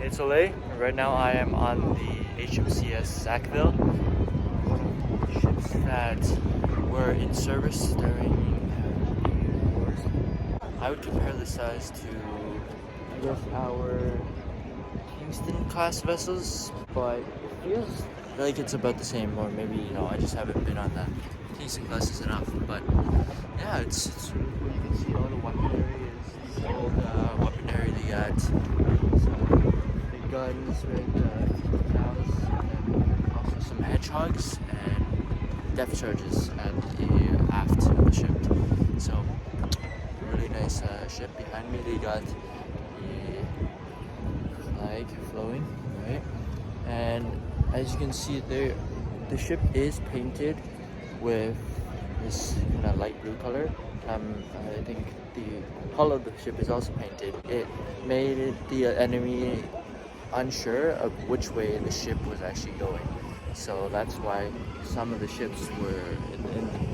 It's Olay. Right now I am on the HMCS Sackville, one of the ships that were in service during the wars. I would compare the size to, I guess, our Kingston class vessels, but it feels like it's about the same, or maybe, I just haven't been on the Kingston classes enough. But yeah, it's really cool. You can see all the weaponry is the old weaponry they got. Some big guns, right, cows, and also some hedgehogs and depth charges at the aft of the ship. So really nice ship. Behind me they got the flag flowing, right? And as you can see there, the ship is painted with this kind of light blue color. I think the hull of the ship is also painted. It made the enemy unsure of which way the ship was actually going. So that's why some of the ships were,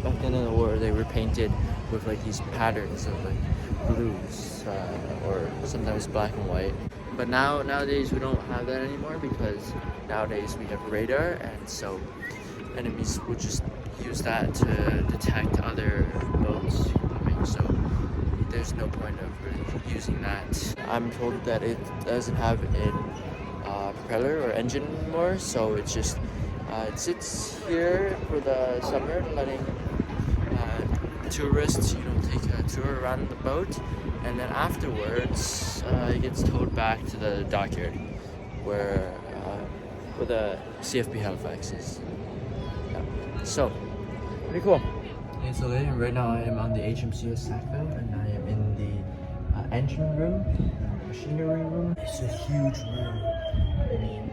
back then in the war, they were painted with like these patterns of like blues or sometimes black and white. But nowadays we don't have that anymore, because nowadays we have radar, and so enemies would just use that to detect other boats coming. So there's no point of really using that. I'm told that it doesn't have a propeller or engine anymore, so it's just it sits here for the summer, letting tourists take a tour around the boat, and then afterwards it gets towed back to the dockyard where the CFB Halifax is. Yeah. So pretty cool. Hey, so right now I am on the HMCS Sackville, and I am in the engine room, machinery room. It's a huge room. I mean,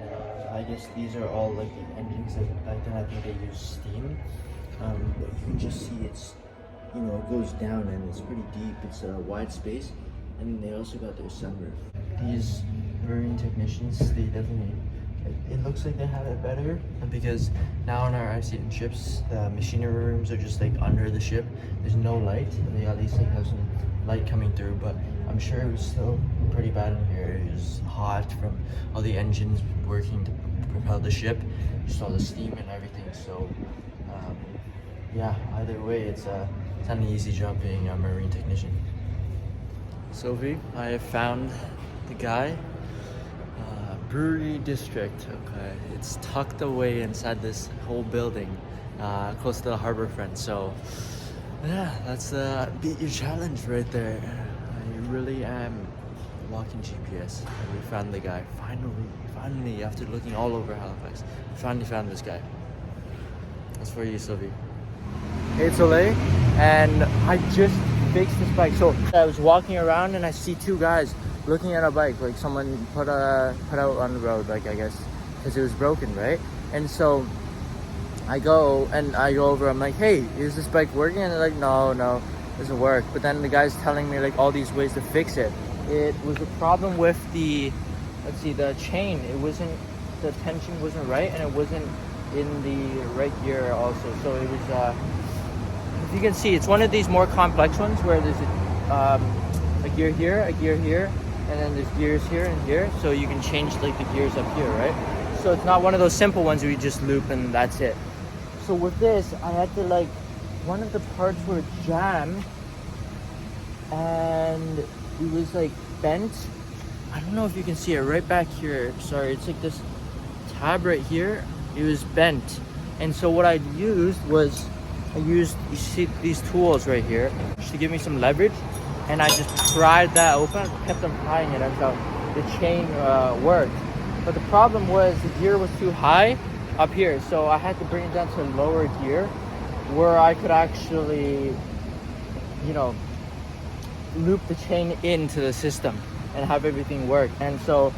I guess these are all like the engines that back then I think they use steam. But you can just see it's, it goes down and it's pretty deep. It's a wide space, and they also got their sunroof. These marine technicians, they definitely, it looks like they have it better, because now on our ICN ships, the machinery rooms are just like under the ship. There's no light. They at least like have some light coming through, but I'm sure it was still pretty bad in here. It was hot from all the engines working to propel the ship, just all the steam and everything. So yeah, either way, it's not an easy job being a marine technician. Sophie, I have found the guy. Brewery District. Okay, it's tucked away inside this whole building, close to the harbour front. So yeah, that's beat your challenge right there. I really am walking GPS. And we found the guy. Finally, after looking all over Halifax, finally found this guy. That's for you, Sylvie. Hey, it's Olay, and I just fixed this bike. So I was walking around and I see two guys looking at a bike, like someone put out on the road, like I guess because it was broken, right? And so I go over, I'm like, hey, is this bike working? And they're like, no, it doesn't work. But then the guy's telling me like all these ways to fix it. It was a problem with the chain. The tension wasn't right, and it wasn't in the right gear also. So it was if you can see, it's one of these more complex ones where there's a gear here, a gear here, and then there's gears here and here, so you can change like the gears up here, right? So it's not one of those simple ones where you just loop and that's it. So with this, I had to one of the parts were jammed and it was like bent. I don't know if you can see it right back here. Sorry, it's like this tab right here. It was bent. And so what I used, you see these tools right here, to give me some leverage. And I just pried that open, kept on prying it until the chain worked. But the problem was the gear was too high up here, so I had to bring it down to a lower gear where I could actually, loop the chain into the system and have everything work. And so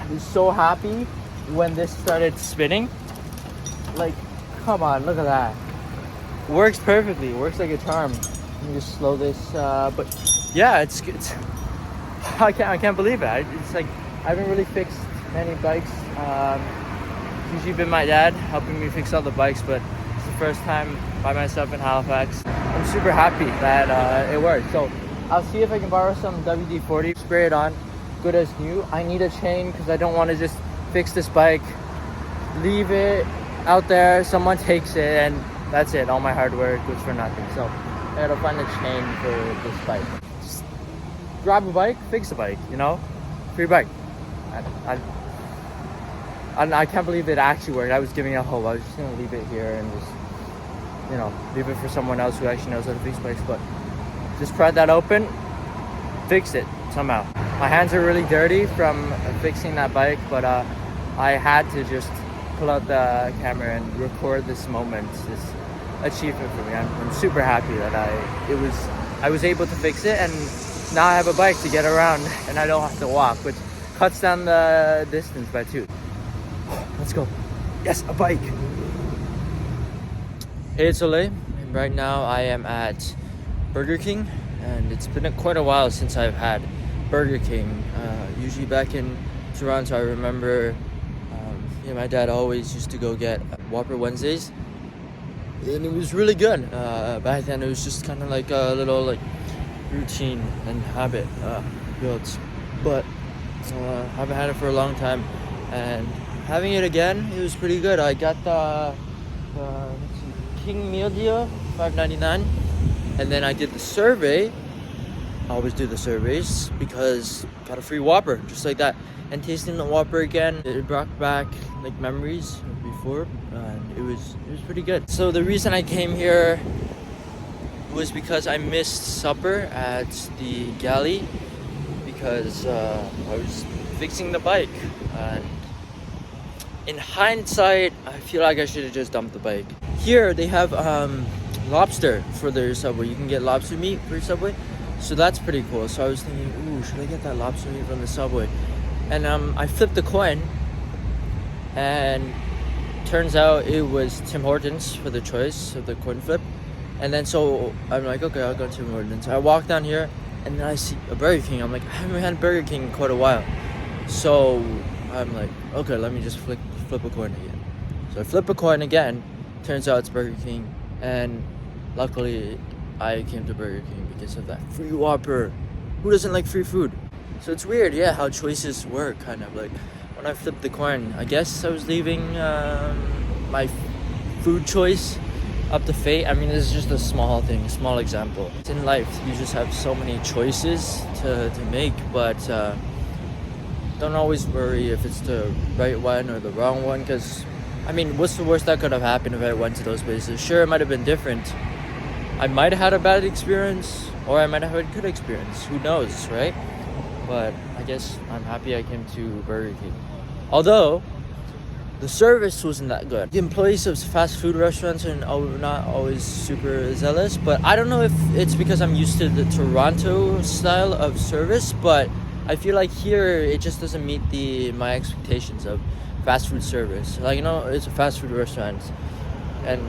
I was so happy when this started spinning. Like, come on, look at that. Works perfectly, works like a charm. Let me just slow this, but yeah, it's I can't believe it. It's like I haven't really fixed many bikes. It's usually been my dad helping me fix all the bikes, but it's the first time by myself in Halifax. I'm super happy that it worked. So I'll see if I can borrow some WD-40, spray it on, good as new. I need a chain because I don't want to just fix this bike, leave it out there, someone takes it, and that's it. All my hard work was for nothing. So I gotta find a chain for this bike. Just grab a bike, fix a bike, you know? Free bike. I can't believe it actually worked. I was giving up hope. I was just gonna leave it here and just, you know, leave it for someone else who actually knows how to fix bikes. But just pried that open, fixed it somehow. My hands are really dirty from fixing that bike, but I had to just pull out the camera and record this moment, this achievement for me. I'm super happy that I was able to fix it, and now I have a bike to get around and I don't have to walk, which cuts down the distance by 2. Let's go. Yes, a bike. Hey, it's Ole. Right now I am at Burger King, and it's been quite a while since I've had Burger King. Usually back in Toronto, I remember my dad always used to go get Whopper Wednesdays, and it was really good. Back then it was just kind of like a little like routine and habit built, but haven't had it for a long time, and having it again, it was pretty good. I got the King Meal Deal, $5.99, and then I did the survey. I always do the surveys because got a free Whopper just like that. And tasting the Whopper again, it brought back like memories of before, and it was pretty good. So the reason I came here was because I missed supper at the galley because I was fixing the bike. And in hindsight, I feel like I should have just dumped the bike. Here they have lobster for their Subway. You can get lobster meat for your Subway, so that's pretty cool. So I was thinking, ooh, should I get that lobster meat from the Subway? And I flipped the coin, and turns out it was Tim Hortons for the choice of the coin flip. And then so I'm like, okay, I'll go to Tim Hortons. I walk down here, and then I see a Burger King. I'm like, I haven't had Burger King in quite a while. So I'm like, okay, let me just flip a coin again. So I flip a coin again. Turns out it's Burger King, and luckily I came to Burger King because of that free Whopper. Who doesn't like free food? So it's weird, yeah, how choices work, kind of. Like, when I flipped the coin, I guess I was leaving my food choice up to fate. I mean, this is just a small thing, small example. In life, you just have so many choices to make, but don't always worry if it's the right one or the wrong one, because, I mean, what's the worst that could have happened if I went to those places? Sure, it might have been different. I might have had a bad experience, or I might have had a good experience. Who knows, right? But I guess I'm happy I came to Burger King. Although, the service wasn't that good. The employees of fast food restaurants are not always super zealous, but I don't know if it's because I'm used to the Toronto style of service, but I feel like here it just doesn't meet my expectations of fast food service. Like, you know, it's a fast food restaurant, and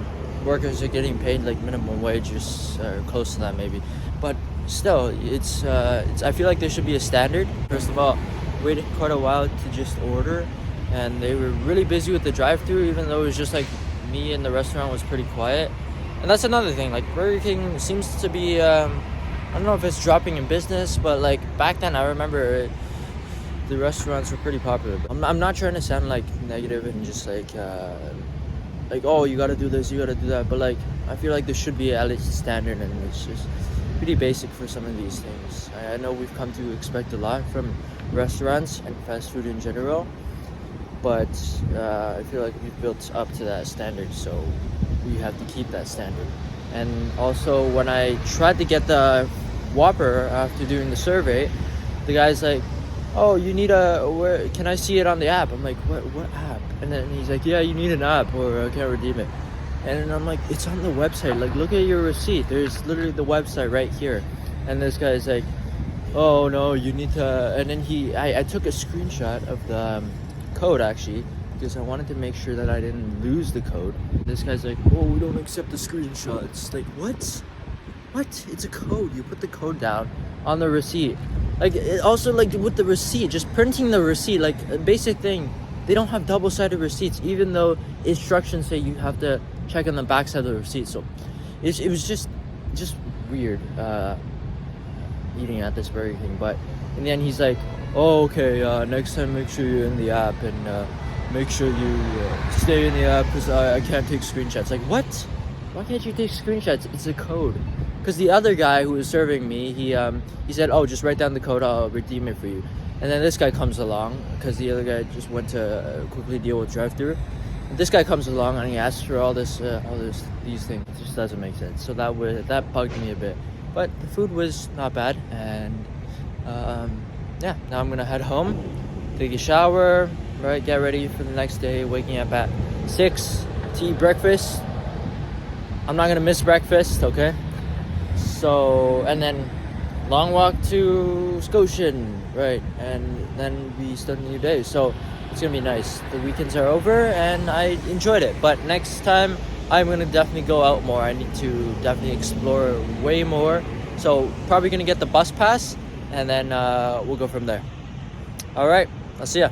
workers are getting paid like minimum wages or close to that maybe, but still, it's I feel like there should be a standard. First of all, waited quite a while to just order, and they were really busy with the drive-thru, even though it was just like me and the restaurant was pretty quiet. And that's another thing, like Burger King seems to be I don't know if it's dropping in business, but like back then I remember the restaurants were pretty popular. I'm not trying to sound like negative and just like oh, you gotta do this, you gotta do that, but like I feel like there should be at least a standard, and it's just pretty basic for some of these things. I know we've come to expect a lot from restaurants and fast food in general, but I feel like we've built up to that standard, so we have to keep that standard. And also, when I tried to get the Whopper after doing the survey, the guy's like, oh, you need where can I see it on the app? I'm like, what app? And then he's like, yeah, you need an app or I can't redeem it. And I'm like, it's on the website. Like, look at your receipt. There's literally the website right here. And this guy's like, oh no, you need to. And then I took a screenshot of the code actually, because I wanted to make sure that I didn't lose the code. This guy's like, oh, we don't accept the screenshots. Like, what? It's a code. You put the code down on the receipt. Like, also, like with the receipt, just printing the receipt, like a basic thing. They don't have double-sided receipts, even though instructions say you have to check on the back side of the receipt. So it was just weird eating at this Burger King. But in the end, he's like, oh, okay, next time make sure you're in the app and make sure you stay in the app because I can't take screenshots. Like, what? Why can't you take screenshots? It's a code. Because the other guy who was serving me, he said, oh, just write down the code, I'll redeem it for you. And then this guy comes along because the other guy just went to quickly deal with drive-through. This guy comes along and he asks for all these things. It just doesn't make sense. So that bugged me a bit. But the food was not bad, and yeah, now I'm gonna head home, take a shower, right, get ready for the next day. Waking up at 6 to eat breakfast. I'm not gonna miss breakfast, okay? So, and then long walk to Scotian, right, and then we start a new day. So it's gonna be nice. The weekends are over and I enjoyed it, but next time I'm gonna definitely go out more. I need to definitely explore way more. So probably gonna get the bus pass and then we'll go from there. All right, I'll see ya.